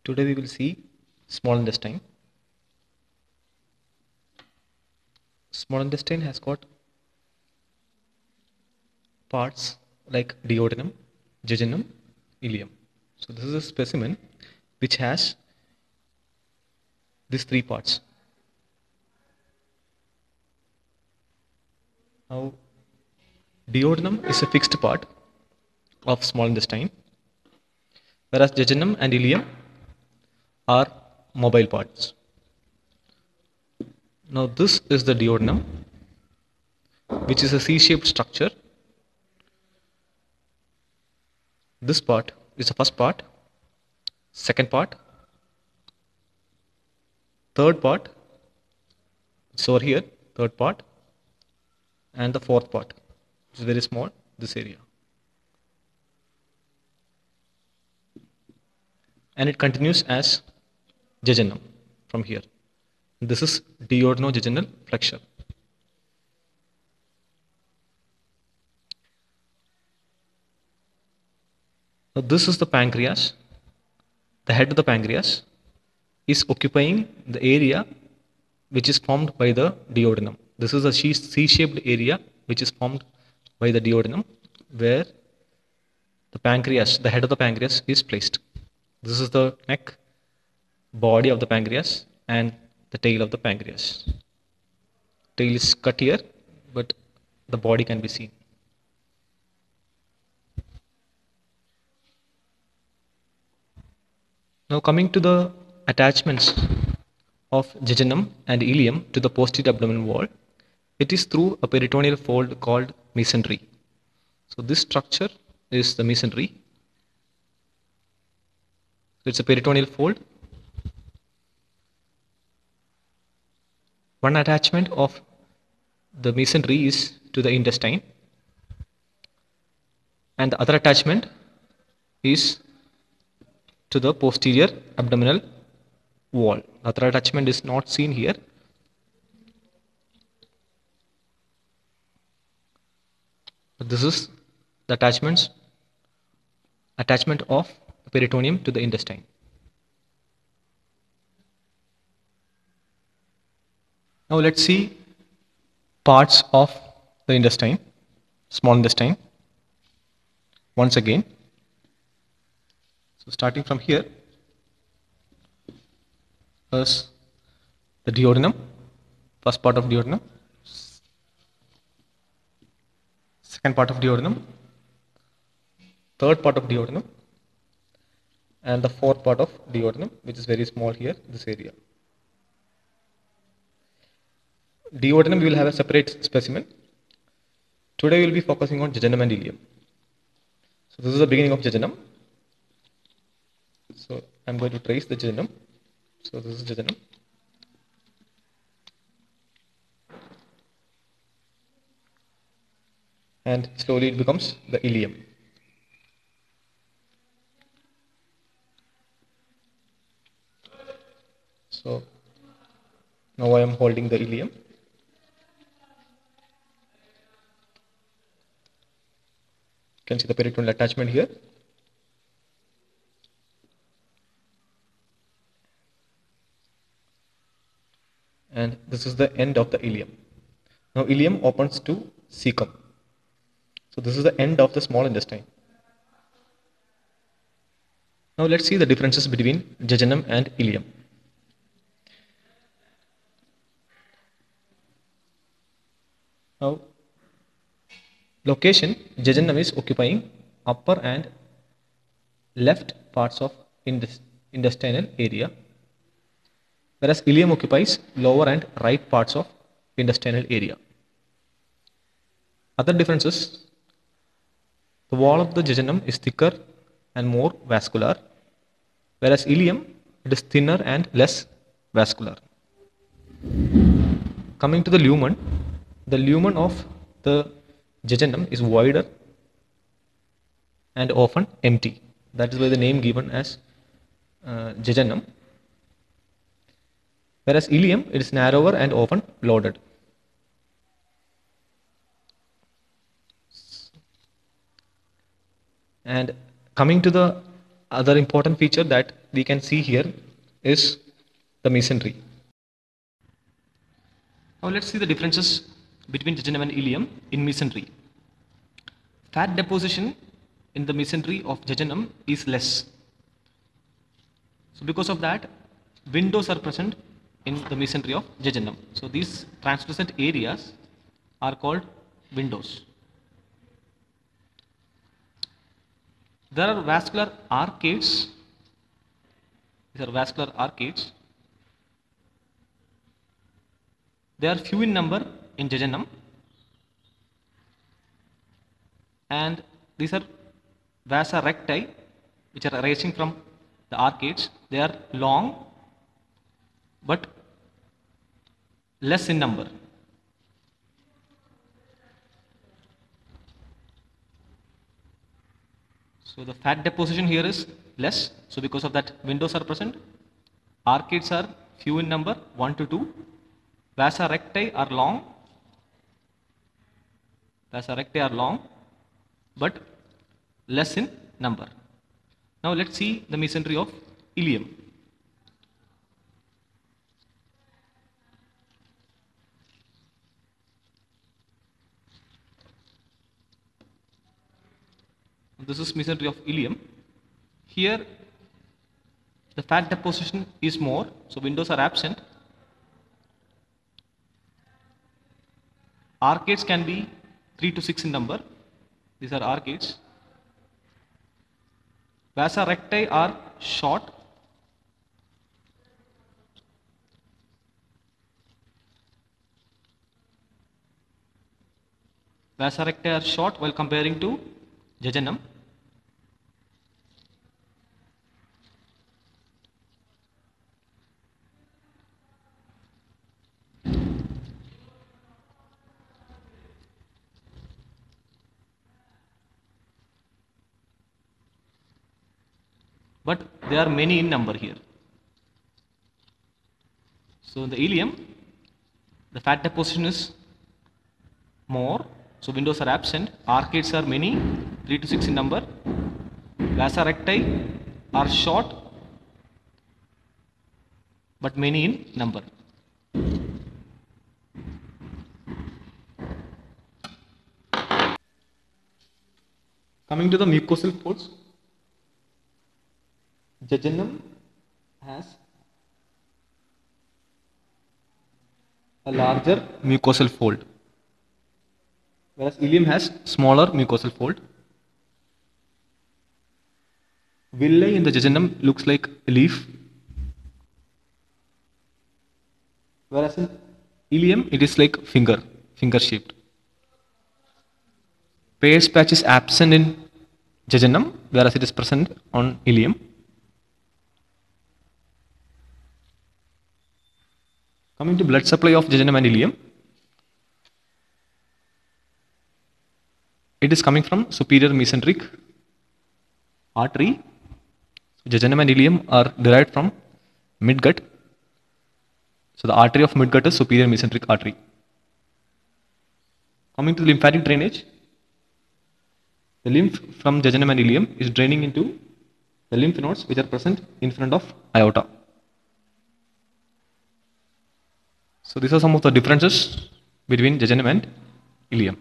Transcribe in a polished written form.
Today we will see small intestine. Small intestine has got parts like duodenum, jejunum, ileum. So this is a specimen which has these three parts. Now duodenum is a fixed part of small intestine, whereas jejunum and ileum are mobile parts. Now this is the duodenum, which is a C-shaped structure. This part is the first part, second part, third part, it's over here, third part, and the fourth part, which is very small, this area. And it continues as jejunum from here. This is duodenojejunal flexure. Now this is the pancreas. The head of the pancreas is occupying the area which is formed by the duodenum. This is a C-shaped area which is formed by the duodenum, where the pancreas, the head of the pancreas is placed. This is the neck, body of the pancreas, and the tail of the pancreas. Tail is cut here, but the body can be seen. Now coming to the attachments of jejunum and ileum to the posterior abdominal wall, it is through a peritoneal fold called mesentery. So this structure is the mesentery. So it's a peritoneal fold. One attachment of the mesentery is to the intestine, and the other attachment is to the posterior abdominal wall. The other attachment is not seen here. But this is the attachment of peritoneum to the intestine. Now let's see parts of the intestine, small intestine, once again. So starting from here is the duodenum, first part of duodenum, second part of duodenum, third part of duodenum, and the fourth part of duodenum, which is very small here, this area. Duodenum we will have a separate specimen. Today we will be focusing on jejunum and ileum. So this is the beginning of jejunum. So I'm going to trace the jejunum. So this is jejunum. And slowly it becomes the ileum. So now I am holding the ileum. You can see the peritoneal attachment here. And this is the end of the ileum. Now ileum opens to cecum. So this is the end of the small intestine. Now let's see the differences between jejunum and ileum. Now location, jejunum is occupying upper and left parts of intestinal area, whereas ileum occupies lower and right parts of intestinal area. Other differences, the wall of the jejunum is thicker and more vascular, whereas ileum, it is thinner and less vascular. Coming to the lumen of the jejunum is wider and often empty. That is why the name given as jejunum. Whereas ileum, it is narrower and often loaded. And coming to the other important feature that we can see here is the mesentery. Now let's see the differences between jejunum and ileum in mesentery. Fat deposition in the mesentery of jejunum is less. So because of that, windows are present in the mesentery of jejunum. So these translucent areas are called windows. There are vascular arcades. These are vascular arcades. They are few in number in jejunum, and these are vasa recti, which are arising from the arcades. They are long but less in number. So the fat deposition here is less. So because of that, windows are present. Arcades are few in number, 1 to 2. Vasa recti are long. Vasa recti are long, but less in number. Now let's see the mesentery of ileum. This is mesentery of ileum. Here the fat deposition is more, so windows are absent. Arcades can be 3 to 6 in number. These are arcades. Vasa recti are short. Vasa recti are short while comparing to jejunum. But there are many in number here. So in the ileum, the fat deposition is more, so windows are absent. Arcades are many, 3 to 6 in number. Vasa recti are short but many in number. Coming to the mucosal folds, jejunum has a larger mucosal fold, whereas ileum has smaller mucosal fold. Villi in the jejunum looks like a leaf, whereas in ileum it is like finger shaped. Pairs patch is absent in jejunum, whereas it is present on ileum. Coming to blood supply of jejunum and ileum, it is coming from superior mesenteric artery. Jejunum and ileum are derived from midgut. So the artery of midgut is superior mesenteric artery. Coming to the lymphatic drainage, the lymph from jejunum and ileum is draining into the lymph nodes which are present in front of aorta. So these are some of the differences between jejunum and ileum.